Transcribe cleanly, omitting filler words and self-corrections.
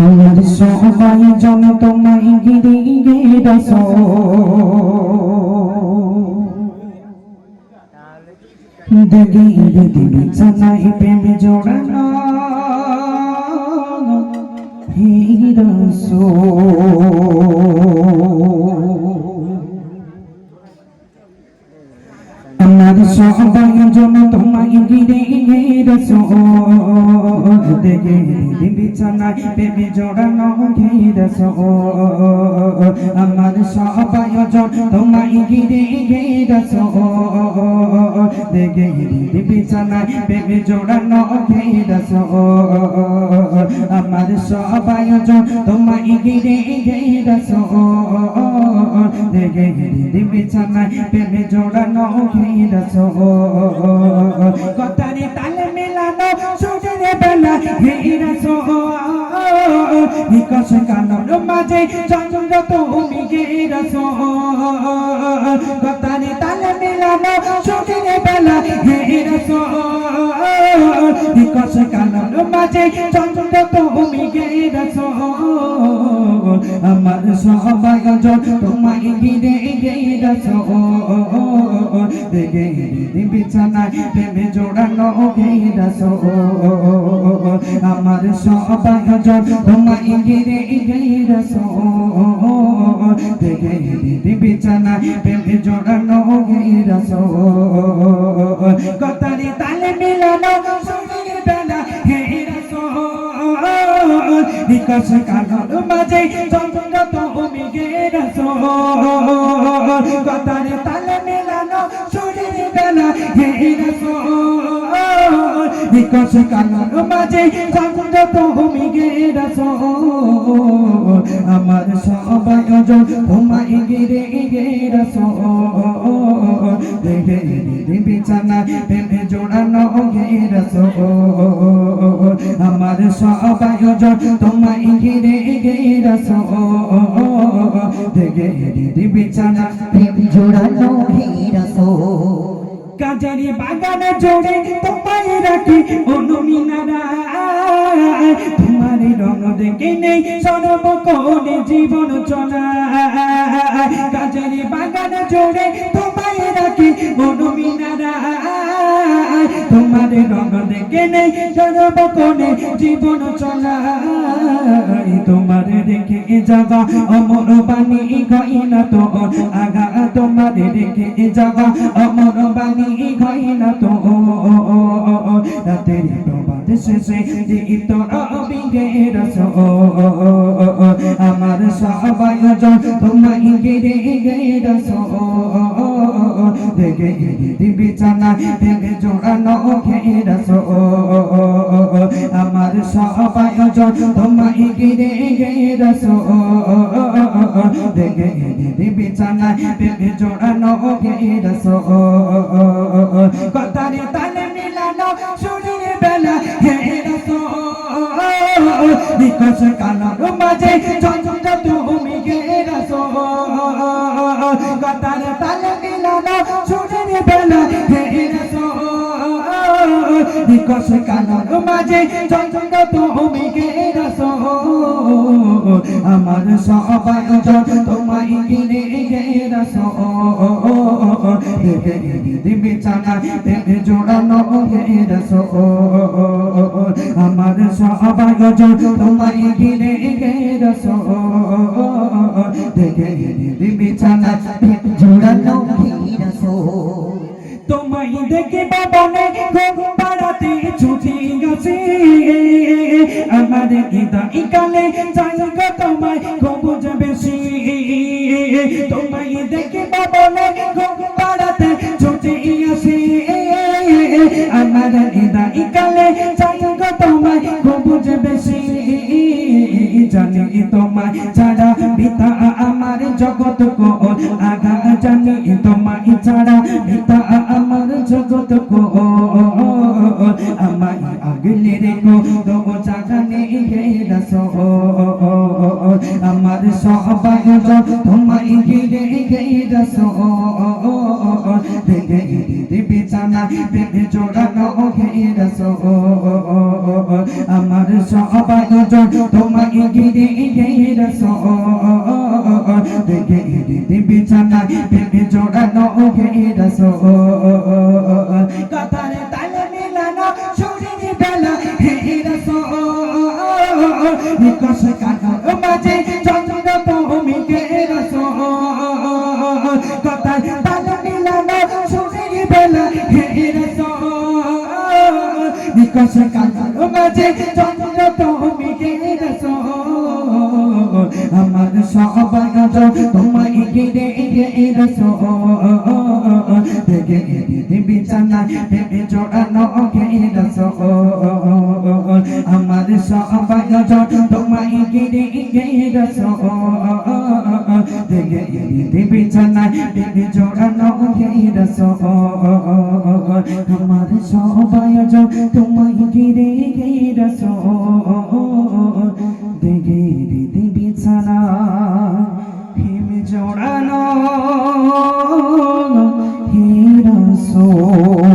আমার সবাই জন তোমায় ঘিরে গেছো দেখে দিদি বিছানায় প্রেম জোড়ানো হিরসো আমার সবাই জন তোমায় ঘিরে গেছো দেখে দিদি বিছানায় প্রেম জোড়ানো হিরসো আমার সবাই জন তোমায় ঘিরে গেছো দেখে দিদি বিছানায় প্রেম জোড়ানো হিরসো আমার সবাই জন তোমায় ঘিরে গেছো দেখে দিদি বিছানায় প্রেম জোড়ানো হিরসো কথারে তালে মেলানো সুরের বেলা হিরসো নিকশ কানর মাঝে চন্দ্র তুমি হিরসো কথারে তালে মেলানো সুরের বেলা হিরসো নিকশ কানর মাঝে চন্দ্র তুমি হিরসো আমার সবাই জন তোমায় ঘিরে গেছো দেখে দিদি বিছানায় প্রেমে জোড়ানো গেছো আমার সবাই জন তোমায় ঘিরে গেছো দেখে দিদি বিছানায় প্রেমে জোড়ানো গেছো কথারে তালে মিলানো সুরের বেলা হেরসো নিকশ কানর মাঝে চন্দ্র তুমি গেছো কথারে তালে মেলানো সুরের বেলা হেরসো নিকশ কানর মাঝে চন্দ্র তুমি গেছো আমার সবাই জন তোমায় ঘিরে গেছো দেখে দিদি বিছানায় প্রেমে জোড়ানো গেছো আমার সবাই জন তোমায় ঘিরে গেছো দেখে দিদি বিছানায় প্রেম জোড়ানো গেছো কাজেরি বাগানে জোড়ে তোমায় রাখি অনুমিনারা তোমার রং দেখে নেই সর্বক্ষণে জীবন চলা কাজেরি বাগানে জোড়ে তোমায় রাখি অনুমিনারা তোমার রং দেখে নেই সর্বক্ষণে জীবন চলা তোমার রেখে যাবা অমর বাণী গয়না তো আগা তোমার রেখে যাবা অমর বাণী গয়না তো রাতের প্রভাত শেষে দীপ্ত রবির রসো আমার সবাই জন তোমায় ঘিরে গেছো দেখে দিদি বিছানায় প্রেমে জোড়ানো গেছো আমার সবাই জন তোমায় ঘিরে গেছো দেখে দিদি বিছানায় প্রেমে জোড়ানো গেছো কথারে তালে মিলানো সুরের বেলা হেরসো নিকশ কানর মাঝে চন্দ্র তুমি গেছো কথারে তালে মিলানো সুরের বেলা হেরসো নিকশ কানর মাঝে চন্দ্র তুমি গেছো আমার সবাই জন তোমায় ঘিরে গেছো দেখে দিদি বিছানায় প্রেমে জোড়ানো গেছো আমার সবাই জন তোমায় ঘিরে গেছো দেখে দিদি বিছানায় প্রেমে জোড়ানো গেছো তোমায় দেখে বাবনে ঘুম পাড়াতে ছুটি গেছে আমার হৃদয় কালে চাই গো তোমায় খোঁজ বেশি তোমায় দেখে বাবনে ঘুম পাড়াতে ছুটি আসে আমার হৃদয় কালে চাই গো তোমায় খোঁজ বেশি জানি তোমায় ছাড়া পিতা আমার জগৎ কো আগা জানি তোমায় ছাড়া পিতা আমার জগৎ কো আমায় আগলে রেখো দো জাগানে গেছো আমার সবাই জন তোমায় ঘিরে গেছো দেখে দিদি বিছানায় প্রেমে জোড়ানো গেছো আমার সবাই তোমায় ঘিরে রাসূল দেখে দিদি বিছানায় প্রেমে জড়ানো হে রাসূল কাতারে তালে মিলানো সুরের বেলা হে রাসূল নিকশ কাটার মাঝে চন্দ্র তুমি হে রাসূল কাতারে তালে মিলানো সুরের বেলা হে রাসূল নিকশ কাটার মাঝে চন্দ্র তুমি হে রাসূল আমার সবাই তোমায় ঘিরে রাসূল দেখে দিদি বিছানায় প্রেমে জড়ানো হে রাসূল আমার সবাই তোমায় ঘিরে রাসূল দেখে দিদি বিছানায় প্রেমে জড়ানো হে রাসূল আমার সবাই তোমায় ঘিরে রাসূল দেখে দিদি বিছানায় প্রেমে জড়ানো হে রাসূল